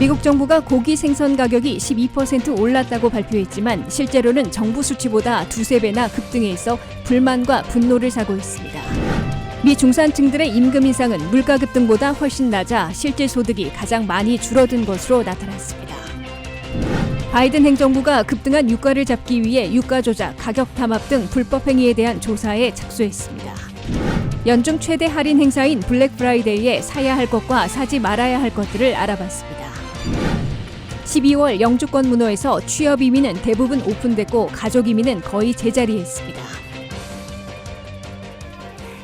미국 정부가 고기 생선 가격이 12% 올랐다고 발표했지만 실제로는 정부 수치보다 두세 배나 급등해 있어 불만과 분노를 사고 있습니다. 미 중산층들의 임금 인상은 물가 급등보다 훨씬 낮아 실질 소득이 가장 많이 줄어든 것으로 나타났습니다. 바이든 행정부가 급등한 유가를 잡기 위해 유가 조작, 가격 탄압 등 불법 행위에 대한 조사에 착수했습니다. 연중 최대 할인 행사인 블랙 프라이데이에 사야 할 것과 사지 말아야 할 것들을 알아봤습니다. 12월 영주권 문호에서 취업 이민은 대부분 오픈됐고 가족 이민은 거의 제자리에 있습니다.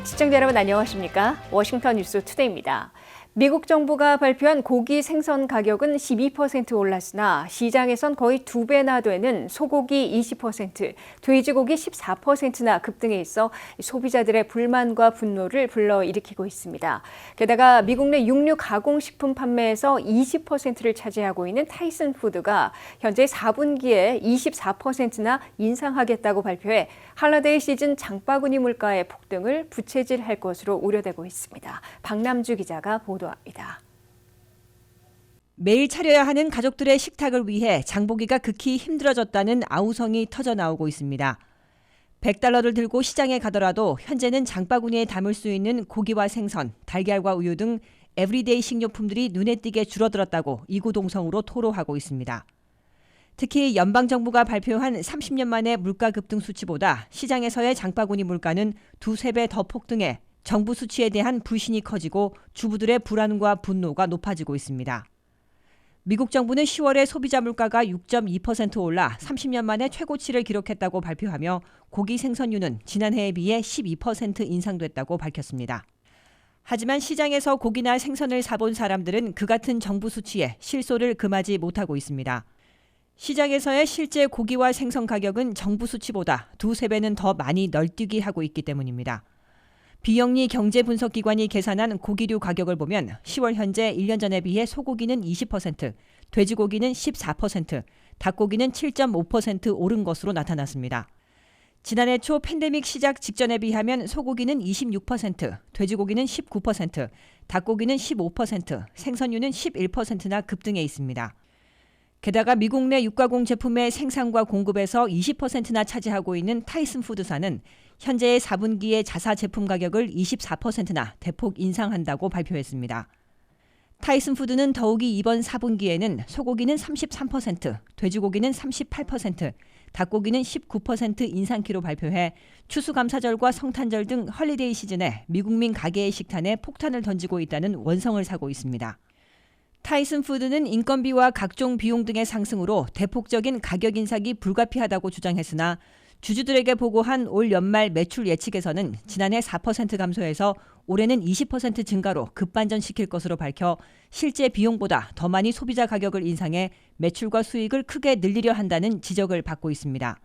시청자 여러분 안녕하십니까? 워싱턴 뉴스 투데이입니다. 미국 정부가 발표한 고기 생선 가격은 12% 올랐으나 시장에선 거의 2배나 되는 소고기 20%, 돼지고기 14%나 급등해 있어 소비자들의 불만과 분노를 불러일으키고 있습니다. 게다가 미국 내 육류 가공식품 판매에서 20%를 차지하고 있는 타이슨 푸드가 현재 4분기에 24%나 인상하겠다고 발표해 할러데이 시즌 장바구니 물가의 폭등을 부채질할 것으로 우려되고 있습니다. 박남주 기자가 보도합니다. 매일 차려야 하는 가족들의 식탁을 위해 장보기가 극히 힘들어졌다는 아우성이 터져나오고 있습니다. $100를 들고 시장에 가더라도 현재는 장바구니에 담을 수 있는 고기와 생선, 달걀과 우유 등 에브리데이 식료품들이 눈에 띄게 줄어들었다고 이구동성으로 토로하고 있습니다. 특히 연방정부가 발표한 30년 만의 물가 급등 수치보다 시장에서의 장바구니 물가는 두세 배 더 폭등해 정부 수치에 대한 불신이 커지고 주부들의 불안과 분노가 높아지고 있습니다. 미국 정부는 10월에 소비자 물가가 6.2% 올라 30년 만에 최고치를 기록했다고 발표하며 고기 생선류는 지난해에 비해 12% 인상됐다고 밝혔습니다. 하지만 시장에서 고기나 생선을 사본 사람들은 그 같은 정부 수치에 실소를 금하지 못하고 있습니다. 시장에서의 실제 고기와 생선 가격은 정부 수치보다 두세 배는 더 많이 널뛰기 하고 있기 때문입니다. 비영리 경제분석기관이 계산한 고기류 가격을 보면 10월 현재 1년 전에 비해 소고기는 20%, 돼지고기는 14%, 닭고기는 7.5% 오른 것으로 나타났습니다. 지난해 초 팬데믹 시작 직전에 비하면 소고기는 26%, 돼지고기는 19%, 닭고기는 15%, 생선류는 11%나 급등해 있습니다. 게다가 미국 내 육가공 제품의 생산과 공급에서 20%나 차지하고 있는 타이슨 푸드사는 현재의 4분기의 자사 제품 가격을 24%나 대폭 인상한다고 발표했습니다. 타이슨 푸드는 더욱이 이번 4분기에는 소고기는 33%, 돼지고기는 38%, 닭고기는 19% 인상키로 발표해 추수감사절과 성탄절 등 헐리데이 시즌에 미국민 가게의 식단에 폭탄을 던지고 있다는 원성을 사고 있습니다. 타이슨 푸드는 인건비와 각종 비용 등의 상승으로 대폭적인 가격 인상이 불가피하다고 주장했으나 주주들에게 보고한 올 연말 매출 예측에서는 지난해 4% 감소해서 올해는 20% 증가로 급반전시킬 것으로 밝혀 실제 비용보다 더 많이 소비자 가격을 인상해 매출과 수익을 크게 늘리려 한다는 지적을 받고 있습니다.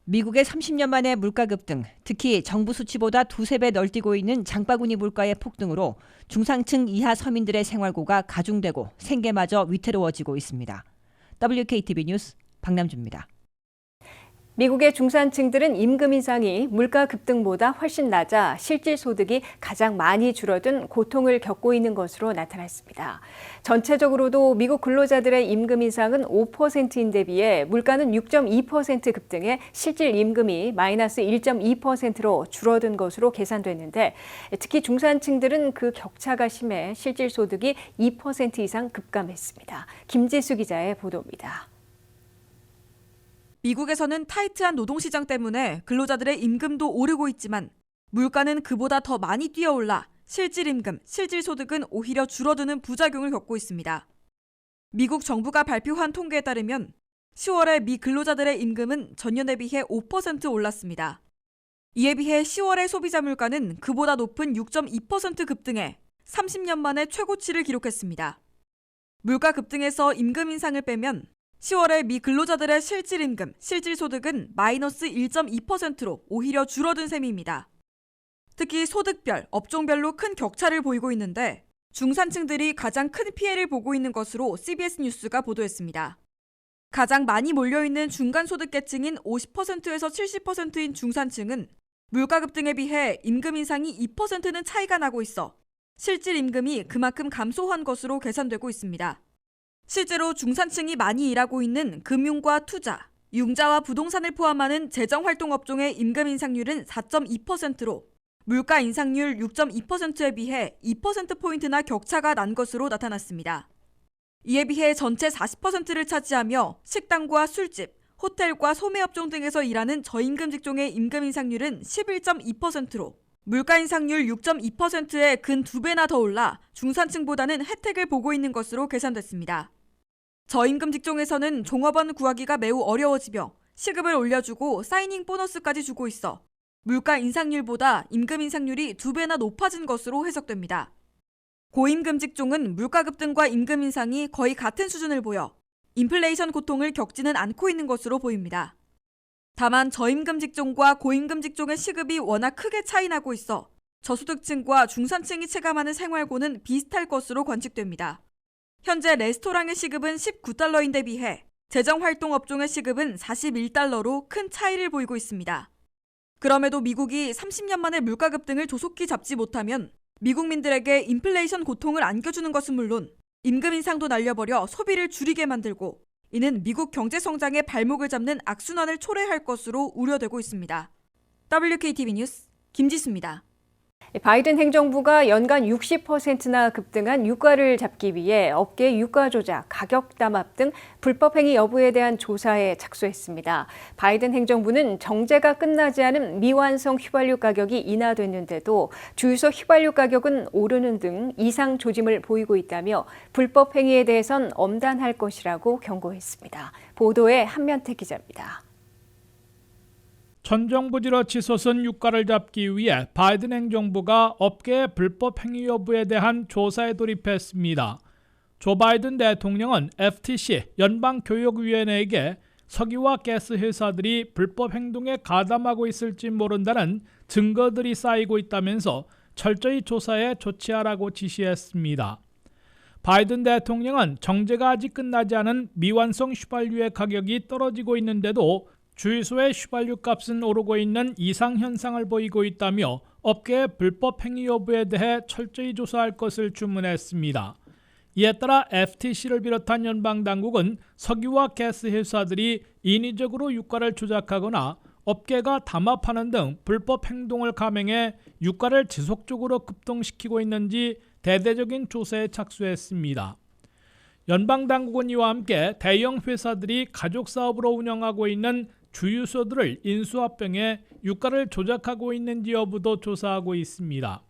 미국의 30년 만의 물가 급등, 특히 정부 수치보다 두세 배 널뛰고 있는 장바구니 물가의 폭등으로 중상층 이하 서민들의 생활고가 가중되고 생계마저 위태로워지고 있습니다. WKTV 뉴스 박남주입니다. 미국의 중산층들은 임금 인상이 물가 급등보다 훨씬 낮아 실질 소득이 가장 많이 줄어든 고통을 겪고 있는 것으로 나타났습니다. 전체적으로도 미국 근로자들의 임금 인상은 5%인데 비해 물가는 6.2% 급등해 실질 임금이 마이너스 1.2%로 줄어든 것으로 계산됐는데 특히 중산층들은 그 격차가 심해 실질 소득이 2% 이상 급감했습니다. 김지수 기자의 보도입니다. 미국에서는 타이트한 노동시장 때문에 근로자들의 임금도 오르고 있지만 물가는 그보다 더 많이 뛰어올라 실질 임금, 실질 소득은 오히려 줄어드는 부작용을 겪고 있습니다. 미국 정부가 발표한 통계에 따르면 10월에 미 근로자들의 임금은 전년에 비해 5% 올랐습니다. 이에 비해 10월의 소비자 물가는 그보다 높은 6.2% 급등해 30년 만에 최고치를 기록했습니다. 물가 급등에서 임금 인상을 빼면 10월에 미 근로자들의 실질 임금, 실질 소득은 마이너스 1.2%로 오히려 줄어든 셈입니다. 특히 소득별, 업종별로 큰 격차를 보이고 있는데 중산층들이 가장 큰 피해를 보고 있는 것으로 CBS 뉴스가 보도했습니다. 가장 많이 몰려있는 중간소득계층인 50%에서 70%인 중산층은 물가 급등에 비해 임금 인상이 2%는 차이가 나고 있어 실질 임금이 그만큼 감소한 것으로 계산되고 있습니다. 실제로 중산층이 많이 일하고 있는 금융과 투자, 융자와 부동산을 포함하는 재정활동업종의 임금 인상률은 4.2%로 물가 인상률 6.2%에 비해 2%포인트나 격차가 난 것으로 나타났습니다. 이에 비해 전체 40%를 차지하며 식당과 술집, 호텔과 소매업종 등에서 일하는 저임금 직종의 임금 인상률은 11.2%로 물가 인상률 6.2%에 근 2배나 더 올라 중산층보다는 혜택을 보고 있는 것으로 계산됐습니다. 저임금 직종에서는 종업원 구하기가 매우 어려워지며 시급을 올려주고 사이닝 보너스까지 주고 있어 물가 인상률보다 임금 인상률이 2배나 높아진 것으로 해석됩니다. 고임금 직종은 물가 급등과 임금 인상이 거의 같은 수준을 보여 인플레이션 고통을 겪지는 않고 있는 것으로 보입니다. 다만 저임금 직종과 고임금 직종의 시급이 워낙 크게 차이나고 있어 저소득층과 중산층이 체감하는 생활고는 비슷할 것으로 관측됩니다. 현재 레스토랑의 시급은 19달러인데 비해 재정활동업종의 시급은 41달러로 큰 차이를 보이고 있습니다. 그럼에도 미국이 30년 만에 물가 급등을 조속히 잡지 못하면 미국민들에게 인플레이션 고통을 안겨주는 것은 물론 임금 인상도 날려버려 소비를 줄이게 만들고 이는 미국 경제 성장의 발목을 잡는 악순환을 초래할 것으로 우려되고 있습니다. WKTV 뉴스 김지수입니다. 바이든 행정부가 연간 60%나 급등한 유가를 잡기 위해 업계 유가 조작, 가격 담합 등 불법 행위 여부에 대한 조사에 착수했습니다. 바이든 행정부는 정제가 끝나지 않은 미완성 휘발유 가격이 인하됐는데도 주유소 휘발유 가격은 오르는 등 이상 조짐을 보이고 있다며 불법 행위에 대해선 엄단할 것이라고 경고했습니다. 보도에 한면태 기자입니다. 천정부지로 치솟은 유가를 잡기 위해 바이든 행정부가 업계의 불법 행위 여부에 대한 조사에 돌입했습니다. 조 바이든 대통령은 FTC 연방교역위원회에게 석유와 가스 회사들이 불법 행동에 가담하고 있을지 모른다는 증거들이 쌓이고 있다면서 철저히 조사에 조치하라고 지시했습니다. 바이든 대통령은 정제가 아직 끝나지 않은 미완성 휘발유의 가격이 떨어지고 있는데도 주유소의 휘발유 값은 오르고 있는 이상 현상을 보이고 있다며 업계의 불법 행위 여부에 대해 철저히 조사할 것을 주문했습니다. 이에 따라 FTC를 비롯한 연방당국은 석유와 가스 회사들이 인위적으로 유가를 조작하거나 업계가 담합하는 등 불법 행동을 감행해 유가를 지속적으로 급등시키고 있는지 대대적인 조사에 착수했습니다. 연방당국은 이와 함께 대형 회사들이 가족사업으로 운영하고 있는 주유소들을 인수합병해 유가를 조작하고 있는지 여부도 조사하고 있습니다.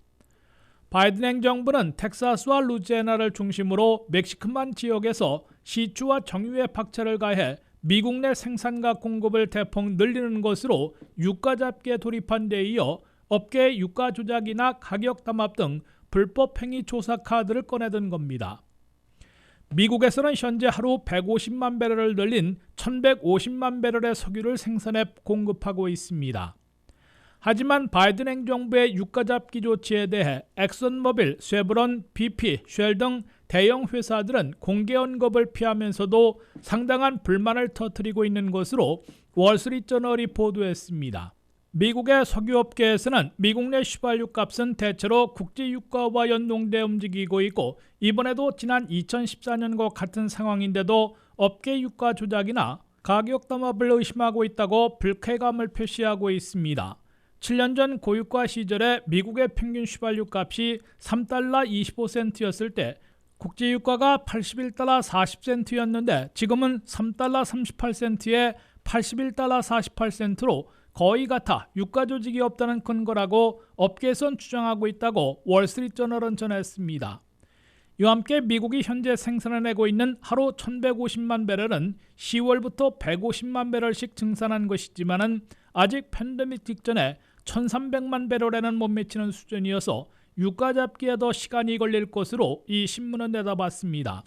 바이든 행정부는 텍사스와 루지애나를 중심으로 멕시칸만 지역에서 시추와 정유의 박차를 가해 미국 내 생산과 공급을 대폭 늘리는 것으로 유가 잡기에 돌입한 데 이어 업계의 유가 조작이나 가격 담합 등 불법 행위 조사 카드를 꺼내든 겁니다. 미국에서는 현재 하루 150만 배럴을 늘린 1150만 배럴의 석유를 생산해 공급하고 있습니다. 하지만 바이든 행정부의 유가 잡기 조치에 대해 엑선모빌, 쉐브론, BP, 쉘 등 대형 회사들은 공개 언급을 피하면서도 상당한 불만을 터뜨리고 있는 것으로 월스트리트저널이 보도했습니다. 미국의 석유업계에서는 미국 내 휘발유 값은 대체로 국제유가와 연동돼 움직이고 있고 이번에도 지난 2014년과 같은 상황인데도 업계 유가 조작이나 가격 담합을 의심하고 있다고 불쾌감을 표시하고 있습니다. 7년 전 고유가 시절에 미국의 평균 휘발유 값이 3달러 25센트였을 때 국제유가가 81달러 40센트였는데 지금은 3달러 38센트에 81달러 48센트로 거의 같아 유가 조직이 없다는 근거라고 업계에선 주장하고 있다고 월스트리트저널은 전했습니다. 이와 함께 미국이 현재 생산해내고 있는 하루 1150만 배럴은 10월부터 150만 배럴씩 증산한 것이지만 아직 팬데믹 직전에 1300만 배럴에는 못 미치는 수준이어서 유가 잡기에 더 시간이 걸릴 것으로 이 신문은 내다봤습니다.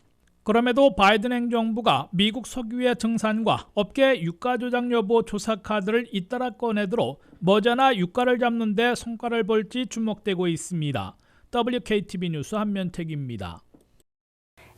그럼에도 바이든 행정부가 미국 석유의 증산과 업계 유가 조작 여부 조사 카드를 잇따라 꺼내들어 머지않아 유가를 잡는 데 성과를 볼지 주목되고 있습니다. WKTV 뉴스 한면택입니다.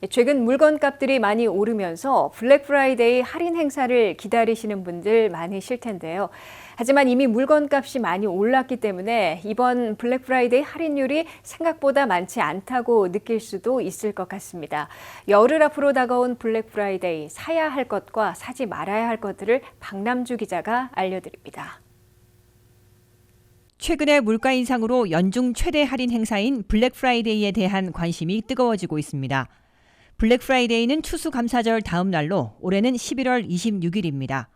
최근 물건값들이 많이 오르면서 블랙 프라이데이 할인 행사를 기다리시는 분들 많으실 텐데요. 하지만 이미 물건값이 많이 올랐기 때문에 이번 블랙 프라이데이 할인율이 생각보다 많지 않다고 느낄 수도 있을 것 같습니다. 열흘 앞으로 다가온 블랙 프라이데이 사야 할 것과 사지 말아야 할 것들을 박남주 기자가 알려드립니다. 최근에 물가 인상으로 연중 최대 할인 행사인 블랙 프라이데이에 대한 관심이 뜨거워지고 있습니다. 블랙 프라이데이는 추수감사절 다음 날로 올해는 11월 26일입니다.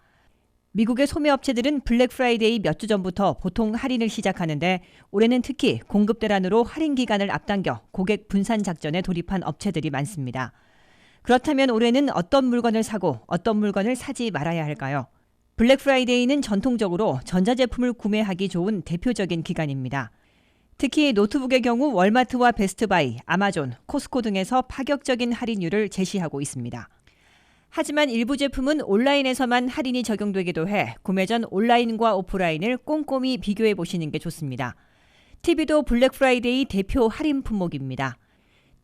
미국의 소매업체들은 블랙 프라이데이 몇 주 전부터 보통 할인을 시작하는데 올해는 특히 공급 대란으로 할인 기간을 앞당겨 고객 분산 작전에 돌입한 업체들이 많습니다. 그렇다면 올해는 어떤 물건을 사고 어떤 물건을 사지 말아야 할까요? 블랙 프라이데이는 전통적으로 전자제품을 구매하기 좋은 대표적인 기간입니다. 특히 노트북의 경우 월마트와 베스트바이, 아마존, 코스코 등에서 파격적인 할인율을 제시하고 있습니다. 하지만 일부 제품은 온라인에서만 할인이 적용되기도 해 구매 전 온라인과 오프라인을 꼼꼼히 비교해 보시는 게 좋습니다. TV도 블랙 프라이데이 대표 할인 품목입니다.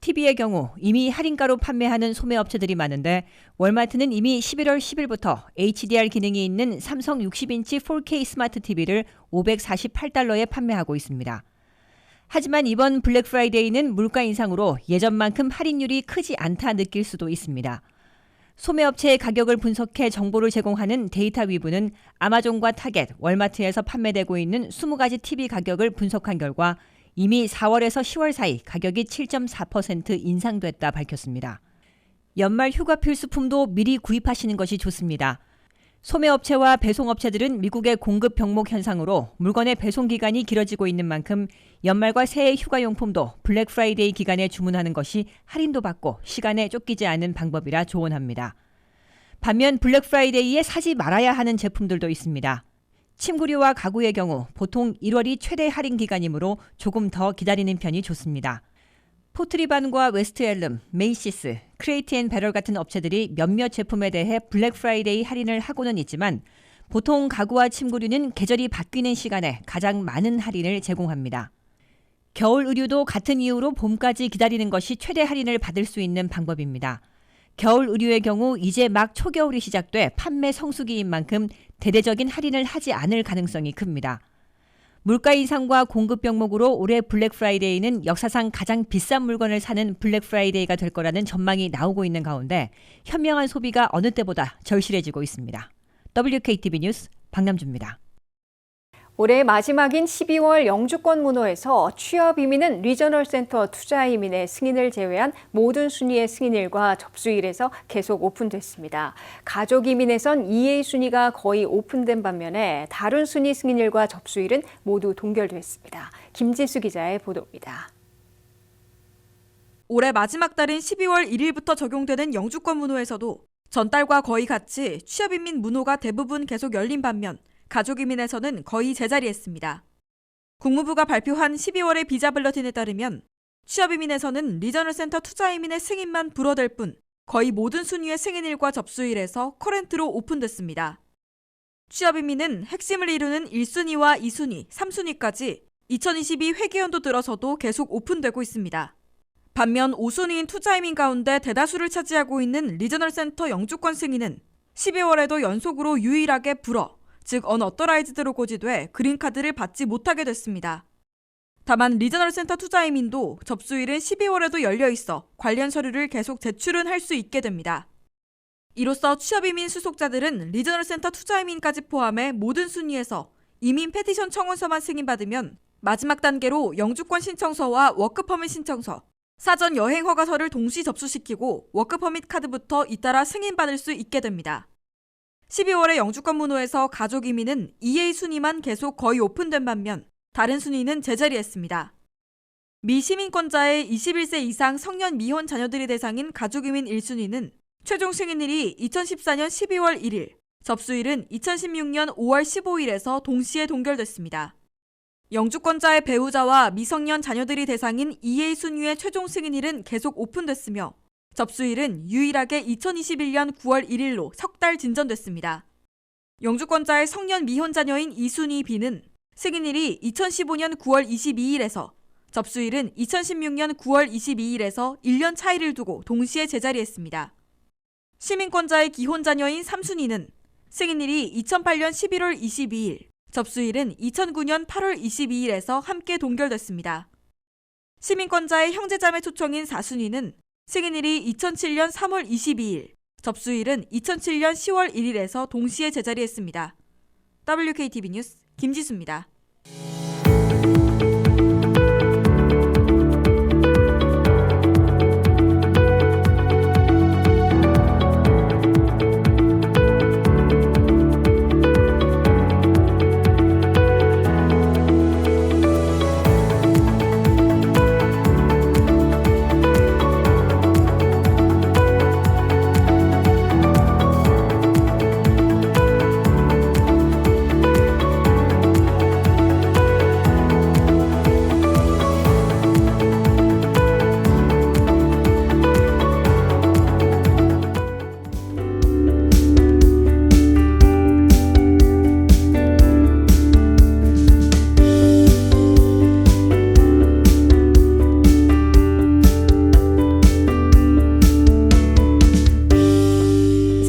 TV의 경우 이미 할인가로 판매하는 소매업체들이 많은데 월마트는 이미 11월 10일부터 HDR 기능이 있는 삼성 60인치 4K 스마트 TV를 $548에 판매하고 있습니다. 하지만 이번 블랙 프라이데이는 물가 인상으로 예전만큼 할인율이 크지 않다 느낄 수도 있습니다. 소매업체의 가격을 분석해 정보를 제공하는 데이터 위브는 아마존과 타겟, 월마트에서 판매되고 있는 20가지 TV 가격을 분석한 결과 이미 4월에서 10월 사이 가격이 7.4% 인상됐다 밝혔습니다. 연말 휴가 필수품도 미리 구입하시는 것이 좋습니다. 소매업체와 배송업체들은 미국의 공급 병목 현상으로 물건의 배송 기간이 길어지고 있는 만큼 연말과 새해 휴가용품도 블랙 프라이데이 기간에 주문하는 것이 할인도 받고 시간에 쫓기지 않은 방법이라 조언합니다. 반면 블랙 프라이데이에 사지 말아야 하는 제품들도 있습니다. 침구류와 가구의 경우 보통 1월이 최대 할인 기간이므로 조금 더 기다리는 편이 좋습니다. 포트리반과 웨스트엘름, 메이시스, 크레이트앤배럴 같은 업체들이 몇몇 제품에 대해 블랙 프라이데이 할인을 하고는 있지만 보통 가구와 침구류는 계절이 바뀌는 시간에 가장 많은 할인을 제공합니다. 겨울 의류도 같은 이유로 봄까지 기다리는 것이 최대 할인을 받을 수 있는 방법입니다. 겨울 의류의 경우 이제 막 초겨울이 시작돼 판매 성수기인 만큼 대대적인 할인을 하지 않을 가능성이 큽니다. 물가 인상과 공급 병목으로 올해 블랙 프라이데이는 역사상 가장 비싼 물건을 사는 블랙 프라이데이가 될 거라는 전망이 나오고 있는 가운데 현명한 소비가 어느 때보다 절실해지고 있습니다. WKTV 뉴스 박남주입니다. 올해 마지막인 12월 영주권 문호에서 취업 이민은 리저널 센터 투자 이민의 승인을 제외한 모든 순위의 승인일과 접수일에서 계속 오픈됐습니다. 가족 이민에선 2A 순위가 거의 오픈된 반면에 다른 순위 승인일과 접수일은 모두 동결됐습니다. 김지수 기자의 보도입니다. 올해 마지막 달인 12월 1일부터 적용되는 영주권 문호에서도 전달과 거의 같이 취업 이민 문호가 대부분 계속 열린 반면 가족 이민에서는 거의 제자리했습니다. 국무부가 발표한 12월의 비자 블러틴에 따르면 취업 이민에서는 리저널 센터 투자 이민의 승인만 불어댈 뿐 거의 모든 순위의 승인일과 접수일에서 커런트로 오픈됐습니다. 취업 이민은 핵심을 이루는 1순위와 2순위, 3순위까지 2022 회계연도 들어서도 계속 오픈되고 있습니다. 반면 5순위인 투자 이민 가운데 대다수를 차지하고 있는 리저널 센터 영주권 승인은 12월에도 연속으로 유일하게 불어 즉 언어더라이즈드로 고지돼 그린카드를 받지 못하게 됐습니다. 다만 리저널 센터 투자 이민도 접수일은 12월에도 열려 있어 관련 서류를 계속 제출은 할 수 있게 됩니다. 이로써 취업 이민 수속자들은 리저널 센터 투자 이민까지 포함해 모든 순위에서 이민 페티션 청원서만 승인받으면 마지막 단계로 영주권 신청서와 워크퍼밋 신청서, 사전 여행 허가서를 동시 접수시키고 워크퍼밋 카드부터 잇따라 승인받을 수 있게 됩니다. 12월의 영주권 문호에서 가족 이민은 2A 순위만 계속 거의 오픈된 반면 다른 순위는 제자리했습니다. 미 시민권자의 21세 이상 성년 미혼 자녀들이 대상인 가족 이민 1순위는 최종 승인일이 2014년 12월 1일, 접수일은 2016년 5월 15일에서 동시에 동결됐습니다. 영주권자의 배우자와 미성년 자녀들이 대상인 2A 순위의 최종 승인일은 계속 오픈됐으며 접수일은 유일하게 2021년 9월 1일로 석 달 진전됐습니다. 영주권자의 성년 미혼 자녀인 2순위 B는 승인일이 2015년 9월 22일에서 접수일은 2016년 9월 22일에서 1년 차이를 두고 동시에 제자리했습니다. 시민권자의 기혼 자녀인 3순위는 승인일이 2008년 11월 22일, 접수일은 2009년 8월 22일에서 함께 동결됐습니다. 시민권자의 형제자매 초청인 4순위는 승인일이 2007년 3월 22일, 접수일은 2007년 10월 1일에서 동시에 제자리했습니다. WKTV 뉴스 김지수입니다.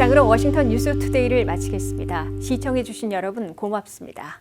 이상으로 워싱턴 뉴스투데이를 마치겠습니다. 시청해주신 여러분 고맙습니다.